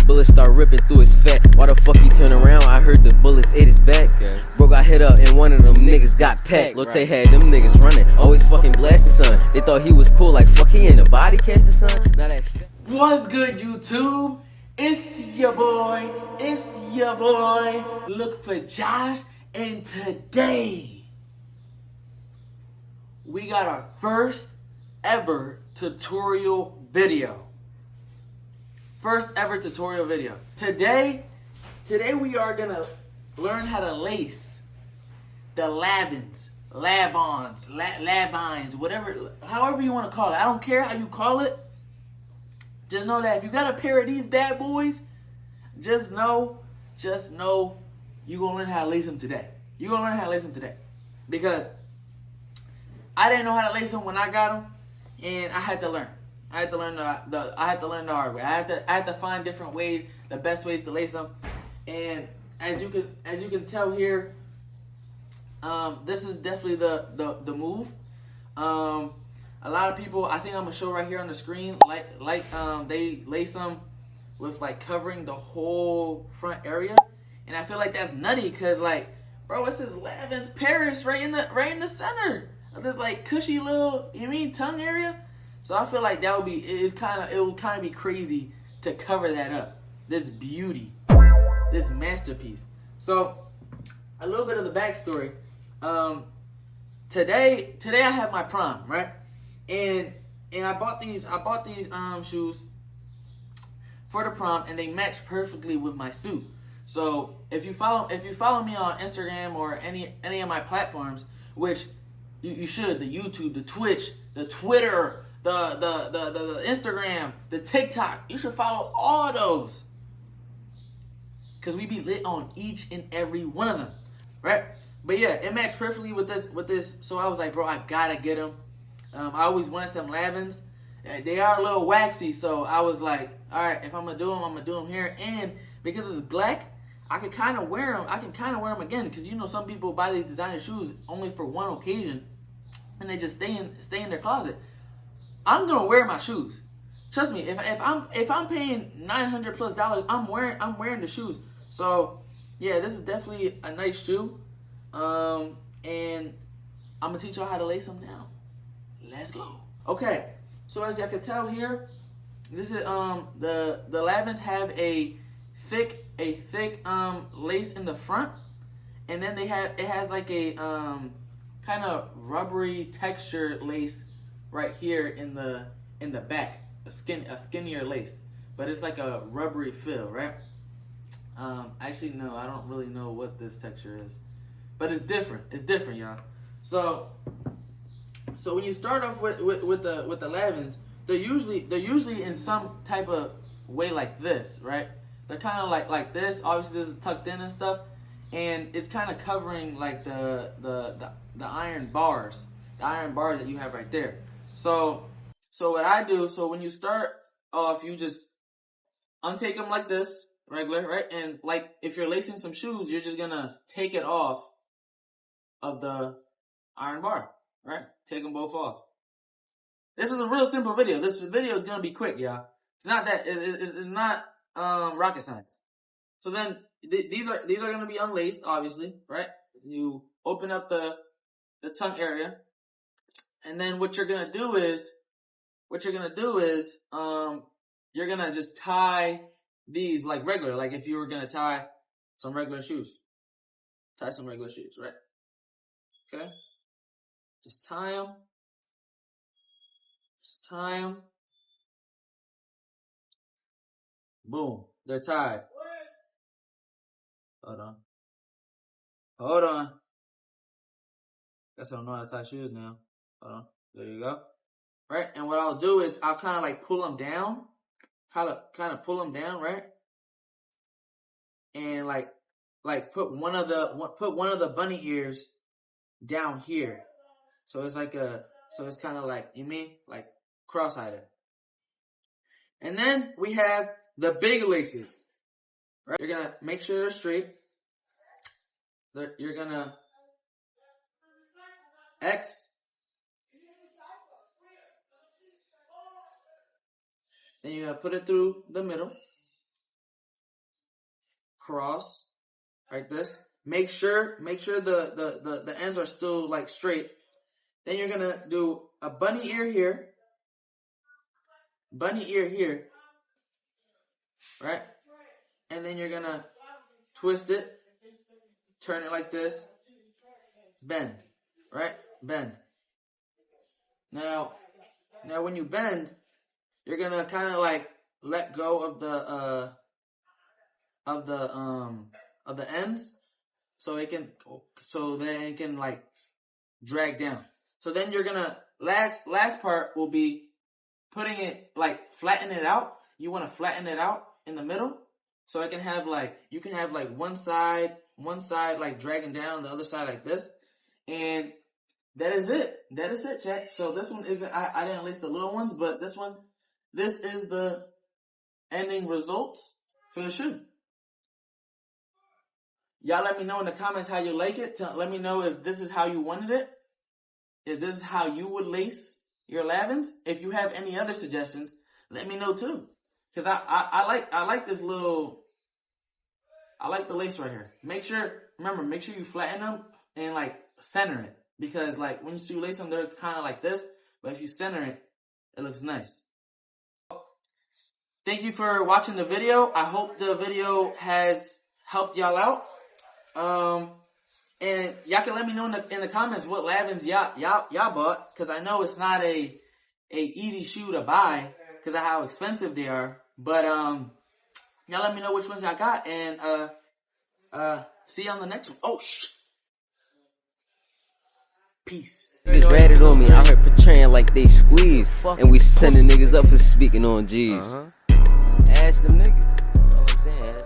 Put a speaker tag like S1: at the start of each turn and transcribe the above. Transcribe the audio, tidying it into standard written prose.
S1: bullets start ripping through his fat. Why the fuck he turn around? I heard the bullets ate his back. Bro got hit up and one of them niggas got packed. Lotte had them niggas running, always fucking blasting, son. They thought he was cool, like fuck he in the body casting, son. Now that
S2: What's good, YouTube? It's your boy. Look for Josh, and today we got our first ever tutorial video. Today we are gonna learn how to lace the Lanvins, Lanvins, whatever, however you want to call it. I don't care how you call it. Just know that if you got a pair of these bad boys, just know you're gonna learn how to lace them today. Because I didn't know how to lace them when I got them, and I had to learn. I had to learn the hard way. I had to find different ways, the best ways to lace them. And as you can tell here, this is definitely the move. A lot of people, I think I'm gonna show right here on the screen, they lace them with like covering the whole front area, and I feel like that's nutty because like, bro, it says Lanvin's Paris right in the center of this like cushy little, tongue area. So I feel like that would be, it would kind of be crazy to cover that up. This beauty, this masterpiece. So a little bit of the backstory. Today I have my prom, right? And I bought these shoes for the prom, and they match perfectly with my suit. So if you follow me on Instagram or any of my platforms, which you should, the YouTube, the Twitch, the Twitter, the Instagram, the TikTok, you should follow all of those, cause we be lit on each and every one of them, right? But yeah, it matched perfectly with this. So I was like, bro, I gotta get them. I always wanted some Lanvins. They are a little waxy, so I was like, all right, if I'm gonna do them, I'm gonna do them here. And because it's black, I can kind of wear them. I can kind of wear them again, because some people buy these designer shoes only for one occasion, and they just stay in their closet. I'm gonna wear my shoes. Trust me. If I'm paying $900+, I'm wearing the shoes. So yeah, this is definitely a nice shoe. And I'm gonna teach y'all how to lace them now. Let's go. Okay, so as y'all can tell here, this is the Lanvins have a thick lace in the front, and then it has like a kind of rubbery texture lace right here in the back, a skinnier lace, but it's like a rubbery feel, right? Actually no, I don't really know what this texture is, but it's different, y'all. So when you start off with the Lanvins, they're usually in some type of way like this, right? They're kind of like this. Obviously, this is tucked in and stuff, and it's kind of covering like the iron bars, that you have right there. So what I do, so when you start off, you just untake them like this, regular, right? And like if you're lacing some shoes, you're just gonna take it off of the iron bar. Right? Take them both off. This is a real simple video. This video is gonna be quick, y'all. It's not that. It's not rocket science. So then these are gonna be unlaced, obviously, right? You open up the tongue area, and then what you're gonna do is you're gonna just tie these like regular, like if you were gonna tie some regular shoes. Tie some regular shoes, right? Okay. Just tie them. Boom. They're tied. Hold on. Guess I don't know how to tie shoes now. Hold on. There you go. Right? And what I'll do is I'll kind of like pull them down. Kind of pull them down, right? And like put one of the bunny ears down here. So it's like it's kind of like, like cross-eyed. And then we have the big laces, right? You're gonna make sure they're straight. You're gonna X. Then you're gonna put it through the middle. cross like this. Make sure the ends are still like straight. Then you're gonna do a bunny ear here, right? And then you're gonna twist it, turn it like this, bend, right? Bend. Now when you bend, you're gonna kind of like let go of the ends, so then it can like drag down. So then you're gonna last part will be putting it like flatten it out. You want to flatten it out in the middle, so it can have like one side like dragging down, the other side like this, and that is it, chat. So this one isn't, I didn't list the little ones, but this is the ending results for the shoe. Y'all let me know in the comments how you like it. Let me know if this is how you wanted it. If this is how you would lace your Lanvins. If you have any other suggestions, let me know too. Cause I like this little, I like the lace right here. Make sure you flatten them and like center it. Because like when you lace them, they're kind of like this. But if you center it, it looks nice. Thank you for watching the video. I hope the video has helped y'all out. And y'all can let me know in the comments what Lanvins y'all bought, because I know it's not a easy shoe to buy because of how expensive they are. But y'all let me know which ones y'all got, and see you on the next one. Oh peace.
S1: Niggas ratted on me, I heard portraying like they squeeze, and we sending niggas up for speaking on G's. Ask them niggas, that's all I'm saying.